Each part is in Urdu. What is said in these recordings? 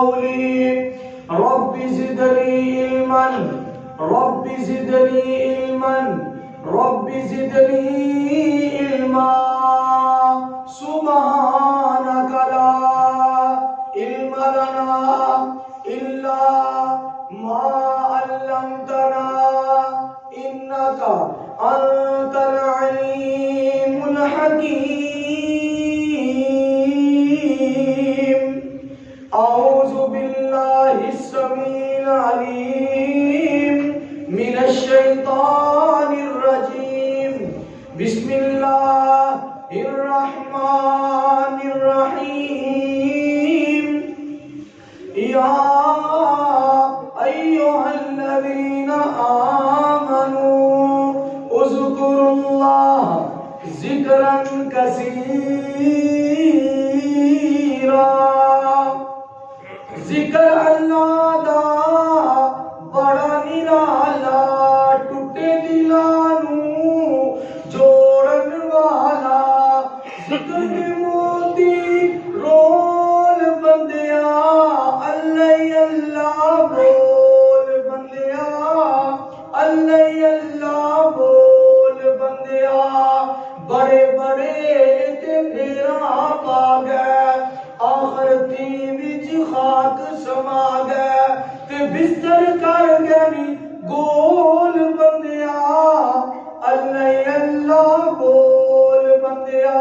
قولي رب زدني علما رب زدني علما رب زدني علما سبحانك لا علم لنا إلا ما علمتنا إنك أنت العليم الحكيم أعوذ بالله السميع العليم من الشيطان الرجيم بسم الله الرحمن الرحيم يا أيها الذين آمنوا اذكروا الله ذكرا كثيرا ذکر اللہ دا بڑا نرالا ٹوٹے دلانوں جوڑن والا ذکر کے موتی رول بندیا اللہ اللہ بول بندیا اللہ اللہ بول بندیا بڑے بڑے تے پھیرا پا گئے آخرتی وچ خاک سما گئے تے بستر کر گئے گول بندیا اللہ اللہ بول بندیا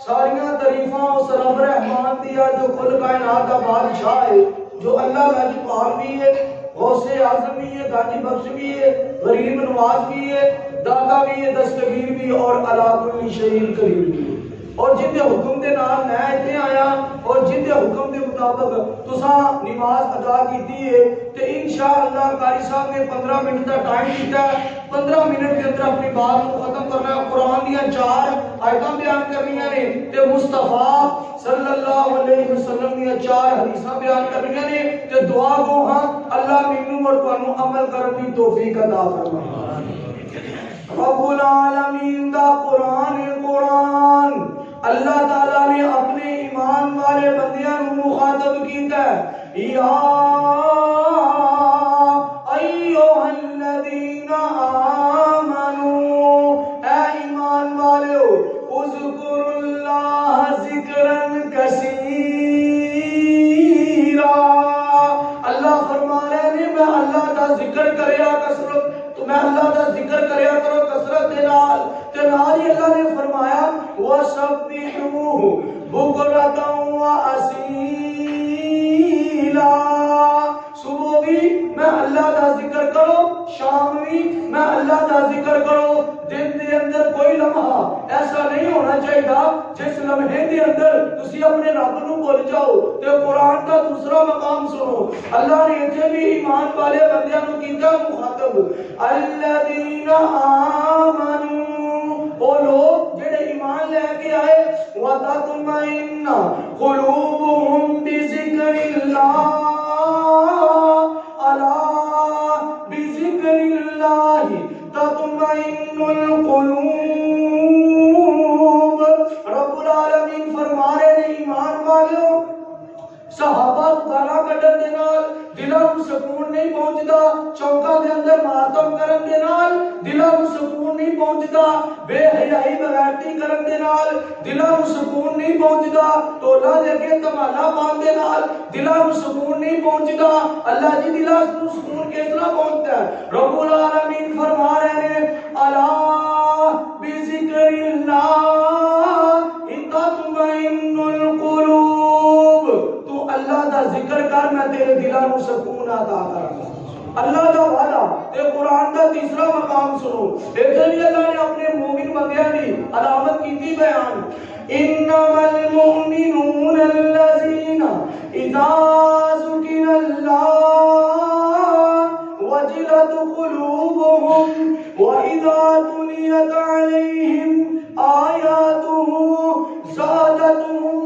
ساریاں تعریفاں اس رب رحمان دیا جو کل کائنات کا بادشاہ ہے جو اللہ غنی پاک بھی ہے غوث اعظم بھی ہے غنی بخش بھی ہے غریب نواز بھی ہے داتا بھی ہے دستگیر بھی اور علی کل شیء قدیر بھی ہے اور جن دے حکم دے نال میں اتنے آیا اور جن دے حکم دے مطابق تساں نماز ادا کیتی ہے تے انشاءاللہ قاری صاحب نے 15 منٹ کا ٹائم دیتا ہے 15 منٹ کے اندر اپنی بات کو ختم کرنا ہے قرآن دیا 4 آیتاں بیان کرنیاں نے تے مصطفیٰ صلی اللہ علیہ وسلم دیا 4 حدیثاں بیان کرنیاں نے تے دعا گو ہاں اللہ مینوں اور تانوں عمل کرن دی توفیق عطا فرمائے رب العالمین دا قرآن اللہ تعالیٰ نے اپنے ایمان والے بندیاں مخاطب کیتا ہے یا ایوہ الذین آمنوا اے ایمان والے اذکر اللہ ذکرا کثیرا اللہ فرما رہے ہیں میں اللہ کا ذکر کریا کثرت تو میں اللہ کا ذکر کریا کرو کثرت دے نال تے نال ہی اللہ نے فرمایا وَسَبِّحُوهُ بُكْرَةً وَأَصِيلًا صبح بھی میں اللہ کا ذکر کرو شام بھی میں اللہ کا ذکر کرو دن دے اندر کوئی لمحہ ایسا نہیں ہونا چاہیے جس لمحے دے اندر تسی اپنے رب نو بھول جاؤ تے قرآن کا دوسرا مقام سنو اللہ نے اتنے بھی ایمان والے بندیاں نو کیتا مخاطب الذین آمنوا وہ لوگ جڑے ایمان لے کے آئے وَتَطْمَئِنَّ قُلُوبُهُمْ بِذِكْرِ اللَّهِ أَلَا بِذِكْرِ اللَّهِ تَطْمَئِنُّ الْقُلُوبُ رب العالمین فرما رہے ہیں ایمان والوں صحابہ گانا کٹن دے نال دلاں نوں سکون نہیں پہنچدا چوکاں دے اندر ماتم کرن دے نال دلاں نوں سکون نہیں پہنچدا بے حیائی بغیرتی کرن دے نال دلاں نوں سکون نہیں پہنچدا ٹولا دے کے تمالا پان دے نال دلاں نوں سکون نہیں پہنچدا اللہ جی دلاں نوں سکون کس طرح پہنچتا ہے رب العالمین فرما رہے ہیں الا بذکر اللہ تطمئن القلوب تو اللہ دا ذکر کر میں تیرے دلاں نوں سکون عطا کراں اللہ دا وعدہ تے قرآن دا تیسرا مقام سنو اتنے بھی اللہ نے اپنے مومن بندیاں دی علامت کیتی بیان انما المؤمنون الذین اذا ذکر اللہ وجلت قلوبهم واذا تلیت علیہم آیاتہ زادتهم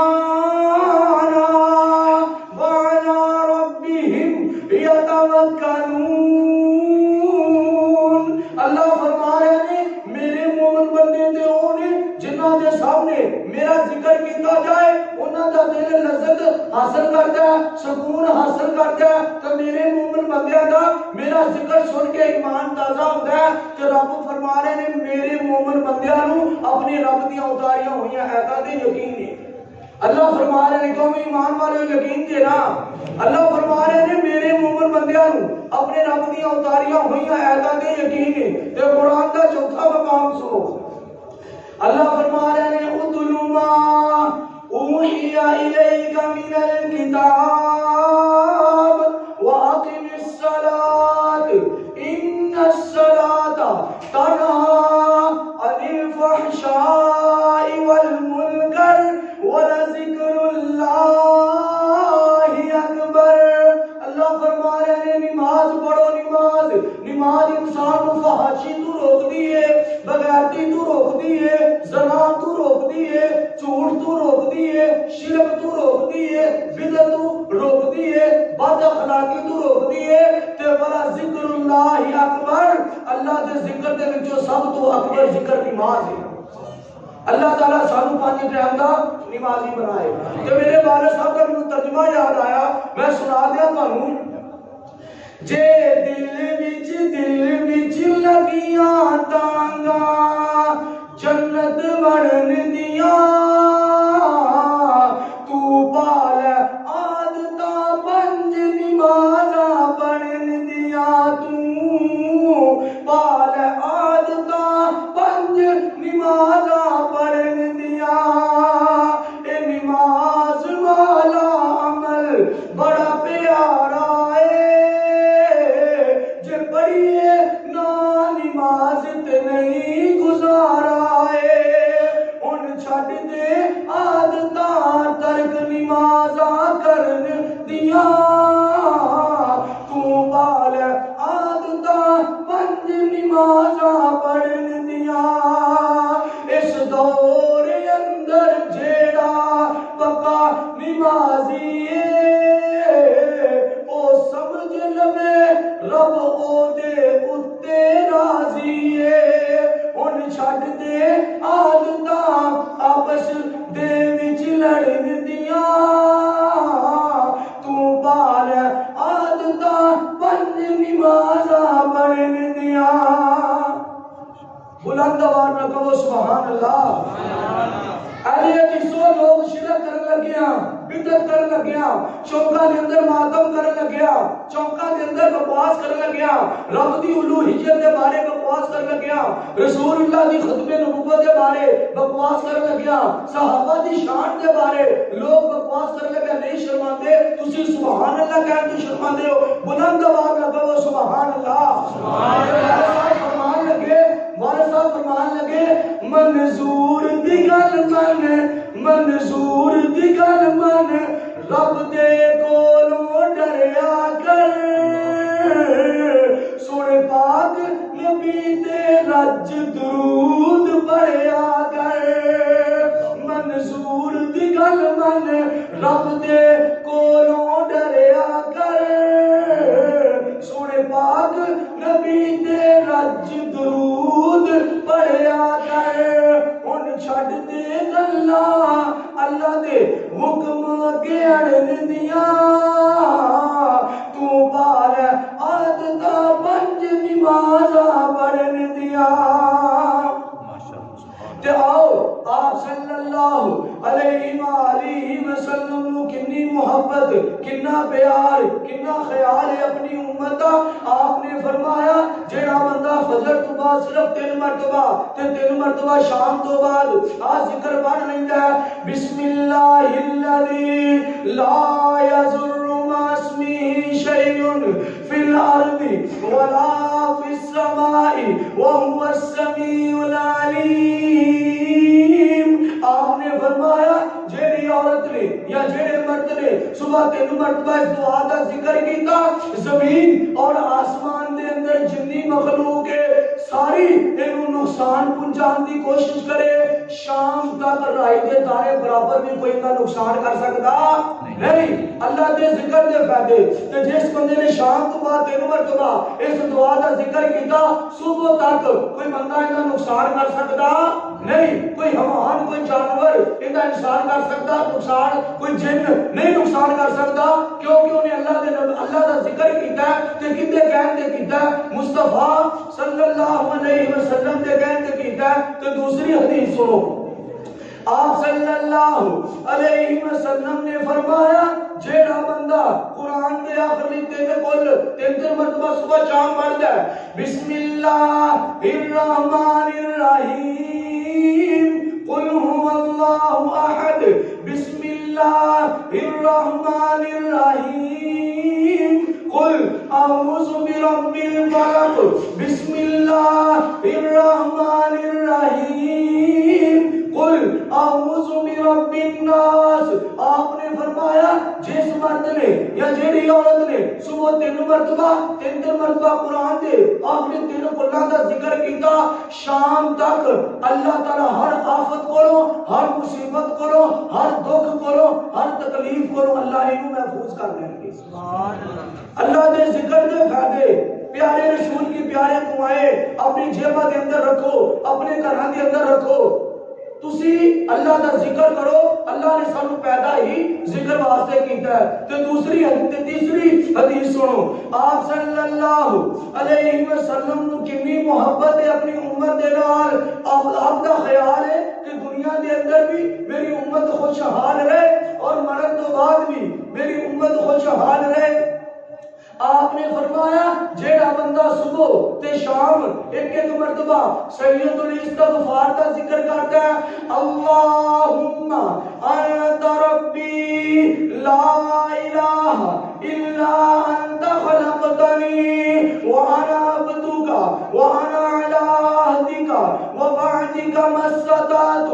ایمانا وعلى ربهم يتوکلون اللہ فرما رہے ہیں میرے مومن بندے تے ہونے جنہاں دے سامنے میرا ذکر کیتا جائے انہاں دا دل لذت حاصل کرتا ہے، سکون حاصل کرتا ہے، تو میرے مومن بندیاں دا میرا ذکر سن کے ایمان تازہ ہوتا ہے کہ رب فرما رہے نے میرے مومن بندیاں نو اپنے رب دیاں اتاریاں ہوئیاں ایتاں دے یقین نے۔ اللہ فرما رہے نے کیوں ایمان والے یقین دے نا، اللہ فرما رہے نے میرے مومن بندیاں نو اپنے رب دیاں اتاریاں ہوئیاں ایتاں دے یقین نے۔ تے قرآن دا چوتھا مقام سنو، اللہ فرما رہے نے اتلو ما اوحی الیک من الکتاب واقم الصلاۃ ان الصلاۃ تنہی عن الفحشاء والمنکر ولذکر اللہ اکبر۔ اللہ فرما رہے ہیں نماز پڑھو، نماز انسان کو فحاشی تو روک دیئے، بغیرتی تو روک دیئے، زنا تو روک دیئے، جھوٹ تو روک دیئے، شرک تو روک دیئے، بدعت تو روک دیئے، بد اخلاقی تو روک دیئے، تے بڑا ذکر اللہ اکبر، اللہ دے ذکر دے وچوں سب تو اکبر ذکر نماز ہے۔ اللہ تعالیٰ سانو پانچ ٹائم دا نمازی بنائے۔ کہ میرے والد صاحب کا مجھے ترجمہ یاد آیا، میں سنا دیا تانوں، جے دل وچ لگیاں تانگاں جنت بڑھن دیاں، تو پال عادتاں پنج نمازاں پڑھن دیاں، تو پال عادتاں پنج نمازاں پڑھن دیاں، اے نماز والا عمل بڑا پیارا پڑھیے نا نماز تے نہیں گزارا ہے، ان چھڑ دے عادتاں ترک نمازاں کرن دیاں، تو بال عادتاں پنج نمازاں پڑھن دیاں، اس دور اندر جیڑا پکا نمازی او سمجھ لوے رب او دے اتے راضی ہے، ان چھڑ دے عادتاں آپس دے وچ لڑن دیاں، تو پال عادتاں پنج نمازاں پڑھن دیاں۔ بلند آواز میں کہو سبحان اللہ۔ اہل حدیثوں لوگ شرک کرن لگیاں، بدعت کرن لگیاں، چوکاں دے اندر ماتم کرن لگیا، چوکاں دے اندر بکواس کرن لگیا، رب دی الوہیت دے بارے بکواس کرن لگیا، رسول اللہ دی ختم نبوت دے بارے بکواس کرن لگیا، صحابہ دی شان دے بارے لوگ بکواس کرن لگیا۔ نہیں شرماندے تسی سبحان اللہ کہن تو شرماندے ہو، بلند آواز میں کہو سبحان اللہ۔ والد صاحب فرمان لگے منظور دی گل من، منظور دی گل من، رب دے کولوں ڈریا کر، سونے پاک نبی تے رج درود پڑھیا کر، منظور دی گل من، رب دے کولوں ڈریا کر، سونے پاک نبی تے رج درود پڑھیا کر، ان چھڑ دے گلاں اللہ دے حکم اگے اڑن دیاں، تو بال عادتاں پنج نمازاں پڑھن دیاں۔ تے آؤ آپ صلی اللہ علیہ وآلہ وسلم نو کنی محبت، کنا پیار، کنا خیال ہے اپنی امت دا۔ آپ نے فرمایا جیڑا بندہ فجر تو بعد صرف 3 مرتبہ تے 3 مرتبہ شام تو بعد ذکر پڑھ لیندا ہے، بسم اللہ الذی لا یضر مع اسمہ شیء فی الارض ولا فی السماء وهو السمیع العلیم۔ آپ نے فرمایا جیڑی عورت نے یا جیڑے مرد نے صبح 3 مرتبہ اس دعا کا ذکر کیتا، زمین اور آسمان دے اندر جنی مخلوق ہے ساری انہوں نقصان پہنچان دی کوشش کرے شام تک رائی دے دانے برابر بھی کوئی کا نقصان کر سکتا نہیں۔ اللہ دے ذکر دے فائدے تے جس بندے نے شام تو بعد 3 مرتبہ اس دعا دا ذکر کیتا صبح تک کوئی بندہ انہاں نقصان کر سکتا نہیں، کوئی حیوان کوئی جانور انہاں انسان کر سکتا نقصان، کوئی جن نہیں نقصان کر سکتا، کیونکہ انہیں اللہ دا ذکر کیتا ہے تے کدے کہن تے کیتا ہے مصطفیٰ صلی اللہ علیہ وسلم دے کہن تے کیتا ہے۔ تے دوسری حدیث سنو، آپ صلی اللہ علیہ وسلم نے فرمایا جیڑا بندہ قرآن دے آخری تے کل 3 مرتبہ صبح شام پڑھتا ہے بسم اللہ الرحمن الرحیم قل هو اللہ احد بسم اللہ الرحمن الرحیم قل اعوذ برب الفلق بسم اللہ الرحمن الرحیم قل اعوذ برب الناس۔ آپ نے فرمایا جس مرد نے یا جیڑی عورت نے صبح 3 مرتبہ قرآن دے آخری 3 کلاں دا ذکر کیتا شام تک اللہ تعالی ہر آفت کولوں، ہر مصیبت کولوں، ہر دکھ کولوں، ہر تکلیف کولوں اللہ انہوں محفوظ کر لیں گے۔ اللہ دے ذکر دے فائدے پیارے رسول کی پیارے دعائیں اپنی جیبہ دے اندر رکھو، اپنے گھراں دے اندر رکھو۔ تسی اللہ دا ذکر کرو، اللہ نے سانو پیدا ہی ذکر واسطے کیتا ہے۔ تے تیسری حدیث سنو، آپ صلی اللہ علیہ وسلم نو کتنی محبت ہے اپنی امت دے نال۔ آپ دا خیال ہے کہ دنیا دے اندر بھی میری امت خوشحال رہے اور مرن تو بعد بھی میری امت خوشحال رہے۔ آپ نے فرمایا جیڑا بندہ صبح تے شام 1 مرتبہ سید الاستغفار کا ذکر کرتا ہے اللہم انت ربی لا الہ الا انت خلقتنی وانا عبدک وانا علی عہدک ووعدک ما استطعت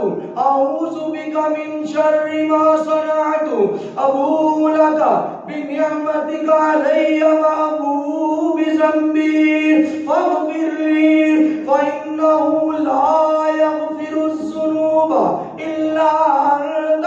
اعوذ بک من شر ما صنعت ابوء لک بنعمتک علی وابوء بذنبی فاغفر لی فإنہ لا یغفر الذنوب الا انت۔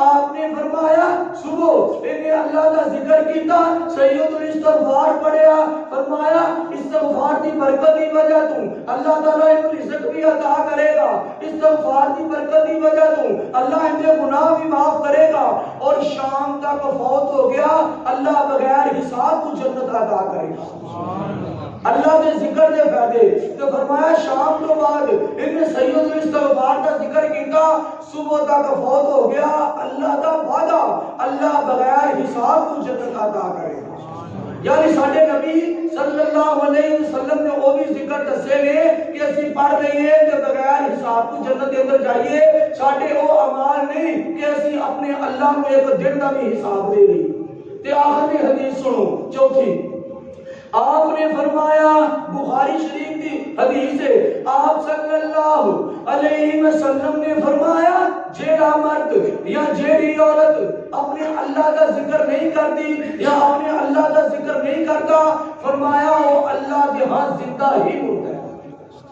آپ نے فرمایا صبح انہیں اللہ کا ذکر کیتا سید الاستغفار پڑھیا، فرمایا استغفار کی برکت کی وجہ تو اللہ تعالیٰ انہیں رزق بھی عطا کرے گا، استغفار کی برکت کی وجہ تو اللہ انہیں گناہ بھی معاف کرے گا، اور شام تک فوت ہو گیا اللہ بغیر حساب کو جنت عطا کرے گا۔ اللہ دے ذکر دے فائدے تو فرمایا شام تو بعد انہیں سید الاستغفار کا ذکر کیتا صبح تک فوت ہو گیا اللہ دا وعدہ اللہ بغیر حساب کو جنت عطا کرے گا۔ یعنی ساڈے نبی صلی اللہ علیہ وسلم نے وہ بھی ذکر دسے نے کہ اسی پڑھ رہے ہیں کہ بغیر حساب کو جنت کے اندر جائیے، ساڈے وہ اعمال نہیں کہ اسی اپنے اللہ کو ایک دن کا بھی حساب دے رہی۔ تے آخری حدیث سنو، چوتھی، آپ نے فرمایا بخاری شریف کی حدیث ہے، آپ صلی اللہ علیہ وسلم نے فرمایا جیڑا مرد یا جیڑی عورت اپنے اللہ کا ذکر نہیں کرتی یا اپنے اللہ کا ذکر نہیں کرتا، فرمایا وہ اللہ کے ہاں زندہ ہی ہوتا ہے،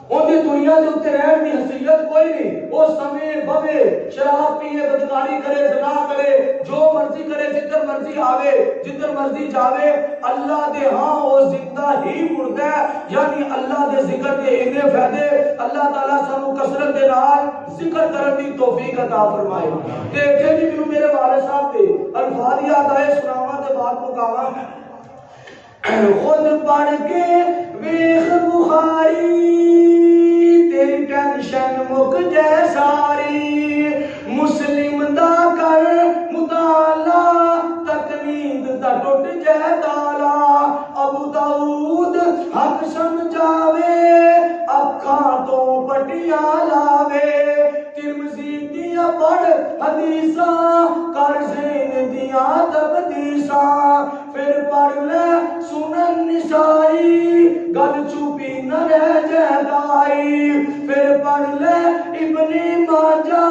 ان کی دنیا کے اتنے رہن کی حیثیت کوئی نہیں، وہ سمے بوے شراب پیے بدکاری کرے زنا کرے جو مرضی کرے جدھر مرضی آوے جدھر مرضی جاوے اللہ دے ہاں وہ زندہ ہی مردہ ہے۔ یعنی اللہ دے ذکر کے انہیں فائدے اللہ تعالیٰ سانو کثرت دے نال ذکر کرن دی توفیق عطا فرمائے۔ دیکھیں جی مینوں میرے والد صاحب دے الفاظ یاد آئے سناواں تے بات مکاواں۔ خود پڑھ کے ویخ بخاری تیری ٹینشن مک جائے ساری، مسلم دا کر مطالعہ تک نیند دا ٹوٹ جائے تالا، ابو داؤد حق سمجھاوے اکھاں تو پٹیاں لاوے، ترمذی دیاں پڑھ حدیثاں کر زین دیاں تقدیساں، پھر پڑھ لے سنن نسائی گل چوپی نہ رہ جائے گائی، پھر پڑھ لے ابن ماجہ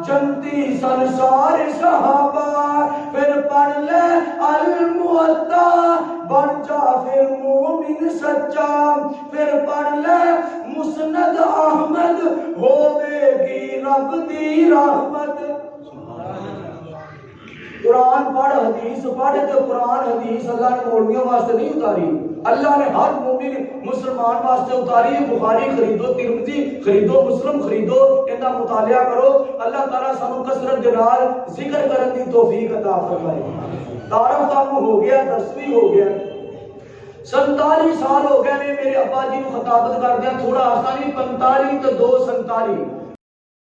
جنتی سنسار صحابہ، پھر پڑھ لے الموطا بن جا پھر مومن سچا، پھر پڑھ لے مسند احمد ہوے گی رب دی رحمت قرآن پڑھ حدیث پڑھ تو قرآن حدیث اللہ نے مولویوں واسطے نہیں اتاری اللہ نے ہر مومن مسلمان واسطے اتاری ہے بخاری خریدو ترمذی خریدو مسلم خریدو ان کا مطالعہ کرو اللہ تعالیٰ سانو کثرت دے نال ذکر کرن دی توفیق عطا فرمائے تعارف تانوں ہو گیا درس بھی ہو گیا 47 سال ہو گئے نے میرے ابا جی نو خطابت کردیا تھوڑا آسانی 45 تو 2 47